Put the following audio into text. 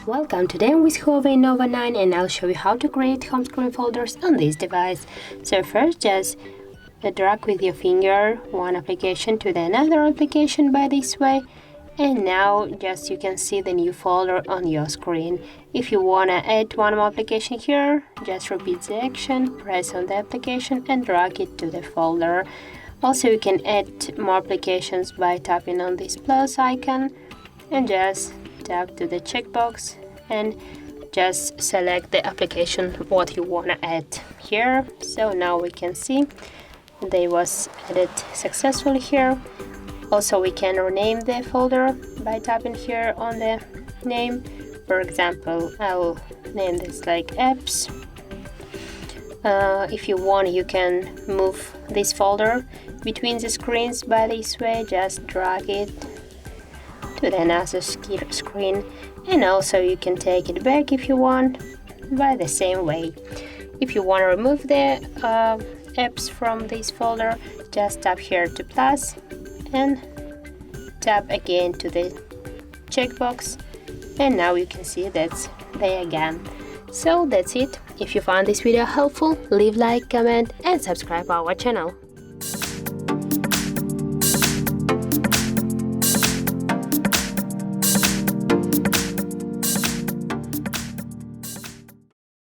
Welcome, today I'm with HUAWEI Nova 9 and I'll show you how to create home screen folders on this device. So first, just drag with your finger one application to the another application by this way, and now just you can see the new folder on your screen. If you want to add one more application here, just repeat the action, press on the application and drag it to the folder. Also, you can add more applications by tapping on this plus icon and just tap to the checkbox and just select the application what you want to add here. So now we can see they was added successfully here. Also, we can rename the folder by tapping here on the name. For example, I'll name this like apps. If you want, you can move this folder between the screens by this way. Just drag it to the another screen, and also you can take it back if you want by the same way. If you want to remove the apps from this folder, just tap here to plus and tap again to the checkbox, and now you can see that's there again. So that's it. If you found this video helpful, leave like, comment and subscribe our channel.